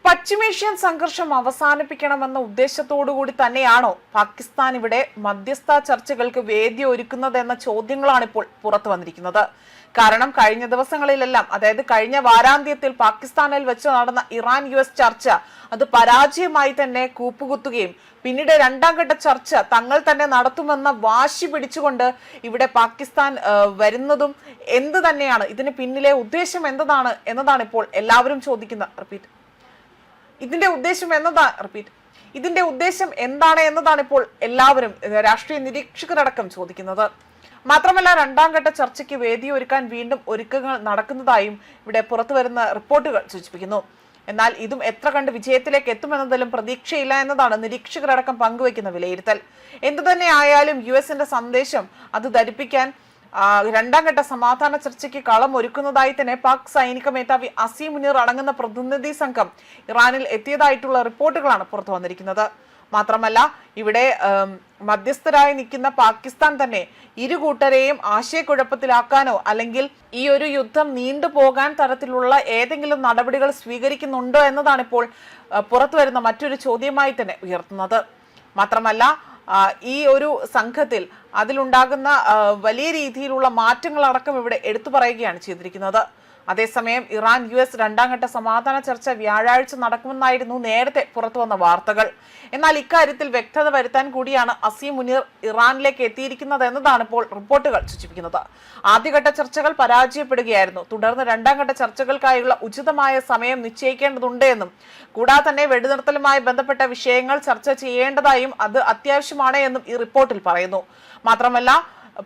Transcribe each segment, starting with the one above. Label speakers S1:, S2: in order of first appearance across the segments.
S1: പശ്ചിമേഷ്യൻ സംഘർഷം അവസാനിപ്പിക്കണമെന്ന ഉദ്ദേശത്തോടുകൂടി തന്നെയാണോ പാകിസ്ഥാൻ ഇവിടെ മധ്യസ്ഥ ചർച്ചകൾക്ക് വേദി ഒരുക്കുന്നതെന്ന ചോദ്യങ്ങളാണ് ഇപ്പോൾ പുറത്തു വന്നിരിക്കുന്നത്. കാരണം കഴിഞ്ഞ ദിവസങ്ങളിലെല്ലാം, അതായത് കഴിഞ്ഞ വാരാന്ത്യത്തിൽ പാകിസ്ഥാനിൽ വെച്ച് നടന്ന ഇറാൻ US ചർച്ച അത് പരാജയമായി തന്നെ കൂപ്പുകുത്തുകയും പിന്നീട് രണ്ടാം ഘട്ട ചർച്ച തങ്ങൾ തന്നെ നടത്തുമെന്ന വാശി പിടിച്ചുകൊണ്ട് ഇവിടെ പാകിസ്ഥാൻ വരുന്നതും എന്ത് തന്നെയാണ്, ഇതിന് പിന്നിലെ ഉദ്ദേശം എന്നതാണ് ഇപ്പോൾ എല്ലാവരും ചോദിക്കുന്ന ഇതിന്റെ ഉദ്ദേശം എന്താണ് എന്നതാണ് ഇപ്പോൾ എല്ലാവരും രാഷ്ട്രീയ നിരീക്ഷകരടക്കം ചോദിക്കുന്നത്. മാത്രമല്ല, രണ്ടാം ഘട്ട ചർച്ചയ്ക്ക് വേദിയൊരുക്കാൻ വീണ്ടും ഒരുക്കങ്ങൾ നടക്കുന്നതായും ഇവിടെ പുറത്തു വരുന്ന റിപ്പോർട്ടുകൾ സൂചിപ്പിക്കുന്നു. എന്നാൽ ഇതും എത്ര കണ്ട് വിജയത്തിലേക്ക് എത്തുമെന്നതിലും പ്രതീക്ഷയില്ല എന്നതാണ് നിരീക്ഷകരടക്കം പങ്കുവയ്ക്കുന്ന വിലയിരുത്തൽ. എന്തു തന്നെ ആയാലും US-ന്റെ സന്ദേശം അത് ധരിപ്പിക്കാൻ രണ്ടാം ഘട്ട സമാധാന ചർച്ചയ്ക്ക് കളം ഒരുക്കുന്നതായി തന്നെ പാക് സൈനിക മേധാവി അസീം മുനീർ അടങ്ങുന്ന പ്രതിനിധി സംഘം ഇറാനിൽ എത്തിയതായിട്ടുള്ള റിപ്പോർട്ടുകളാണ് പുറത്തു വന്നിരിക്കുന്നത്. മാത്രമല്ല, ഇവിടെ മധ്യസ്ഥരായി നിൽക്കുന്ന പാകിസ്ഥാൻ തന്നെ ഇരു കൂട്ടരെയും ആശയക്കുഴപ്പത്തിലാക്കാനോ അല്ലെങ്കിൽ ഈ ഒരു യുദ്ധം നീണ്ടുപോകാൻ തരത്തിലുള്ള ഏതെങ്കിലും നടപടികൾ സ്വീകരിക്കുന്നുണ്ടോ എന്നതാണ് ഇപ്പോൾ പുറത്തു വരുന്ന മറ്റൊരു ചോദ്യമായി തന്നെ ഉയർത്തുന്നത്. മാത്രമല്ല, ഈ ഒരു സംഘത്തിൽ അതിലുണ്ടാകുന്ന വലിയ രീതിയിലുള്ള മാറ്റങ്ങളടക്കം ഇവിടെ എടുത്തു പറയുകയാണ് ചെയ്തിരിക്കുന്നത്. അതേസമയം ഇറാൻ US രണ്ടാം ഘട്ട സമാധാന ചർച്ച വ്യാഴാഴ്ച നടക്കുമെന്നായിരുന്നു നേരത്തെ പുറത്തു വന്ന വാർത്തകൾ. എന്നാൽ ഇക്കാര്യത്തിൽ വ്യക്തത വരുത്താൻ കൂടിയാണ് അസീം മുനീർ ഇറാനിലേക്ക് എത്തിയിരിക്കുന്നത് എന്നതാണ് ഇപ്പോൾ റിപ്പോർട്ടുകൾ സൂചിപ്പിക്കുന്നത്. ആദ്യഘട്ട ചർച്ചകൾ പരാജയപ്പെടുകയായിരുന്നു. തുടർന്ന് രണ്ടാം ഘട്ട ചർച്ചകൾക്കായുള്ള ഉചിതമായ സമയം നിശ്ചയിക്കേണ്ടതുണ്ട് എന്നും കൂടാതെ തന്നെ വെടിനിർത്തലുമായി ബന്ധപ്പെട്ട വിഷയങ്ങൾ ചർച്ച ചെയ്യേണ്ടതായും അത് അത്യാവശ്യമാണ് എന്നും ഈ റിപ്പോർട്ടിൽ പറയുന്നു. മാത്രമല്ല,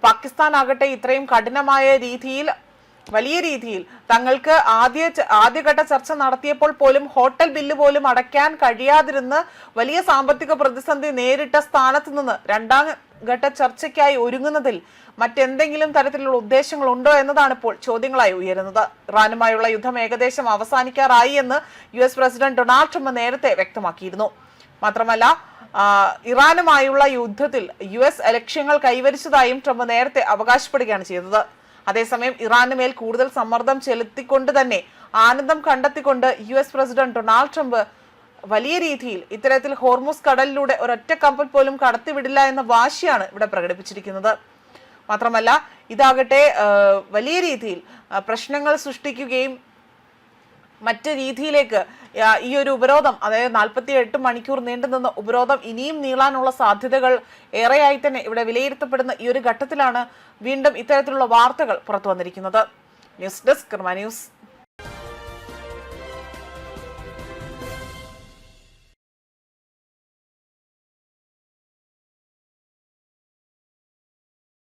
S1: പാകിസ്ഥാൻ ആകട്ടെ ഇത്രയും കഠിനമായ രീതിയിൽ വലിയ രീതിയിൽ തങ്ങൾക്ക് ആദ്യഘട്ട ചർച്ച നടത്തിയപ്പോൾ പോലും ഹോട്ടൽ ബില്ല് പോലും അടയ്ക്കാൻ കഴിയാതിരുന്ന് വലിയ സാമ്പത്തിക പ്രതിസന്ധി നേരിട്ട സ്ഥാനത്ത് നിന്ന് രണ്ടാം ഘട്ട ചർച്ചയ്ക്കായി ഒരുങ്ങുന്നതിൽ മറ്റെന്തെങ്കിലും തരത്തിലുള്ള ഉദ്ദേശങ്ങൾ ഉണ്ടോ എന്നതാണ് ഇപ്പോൾ ചോദ്യങ്ങളായി ഉയരുന്നത്. ഇറാനുമായുള്ള യുദ്ധം ഏകദേശം അവസാനിക്കാറായി എന്ന് US പ്രസിഡന്റ് ഡൊണാൾഡ് ട്രംപ് നേരത്തെ വ്യക്തമാക്കിയിരുന്നു. മാത്രമല്ല, ഇറാനുമായുള്ള യുദ്ധത്തിൽ US ലക്ഷ്യങ്ങൾ കൈവരിച്ചതായും ട്രംപ് നേരത്തെ അവകാശപ്പെടുകയാണ് ചെയ്തത്. അതേസമയം ഇറാന് മേൽ കൂടുതൽ സമ്മർദ്ദം ചെലുത്തിക്കൊണ്ട് തന്നെ ആനന്ദം കണ്ടെത്തിക്കൊണ്ട് US പ്രസിഡന്റ് ഡൊണാൾഡ് ട്രംപ് വലിയ രീതിയിൽ ഇത്തരത്തിൽ ഹോർമുസ് കടലിലൂടെ ഒരൊറ്റ കപ്പൽ പോലും കടത്തിവിടില്ല എന്ന വാശിയാണ് ഇവിടെ പ്രകടിപ്പിച്ചിരിക്കുന്നത്. മാത്രമല്ല, ഇതാകട്ടെ വലിയ രീതിയിൽ പ്രശ്നങ്ങൾ സൃഷ്ടിക്കുകയും മറ്റ് രീതിയിലേക്ക് ഈ ഒരു ഉപരോധം, അതായത് 48 മണിക്കൂർ നീണ്ടുനിന്ന ഉപരോധം ഇനിയും നീളാനുള്ള സാധ്യതകൾ ഏറെയായി തന്നെ ഇവിടെ വിലയിരുത്തപ്പെടുന്ന ഈ ഒരു ഘട്ടത്തിലാണ് വീണ്ടും ഇത്തരത്തിലുള്ള വാർത്തകൾ പുറത്തു വന്നിരിക്കുന്നത്. ന്യൂസ് ഡെസ്ക് കർമ്മ ന്യൂസ്.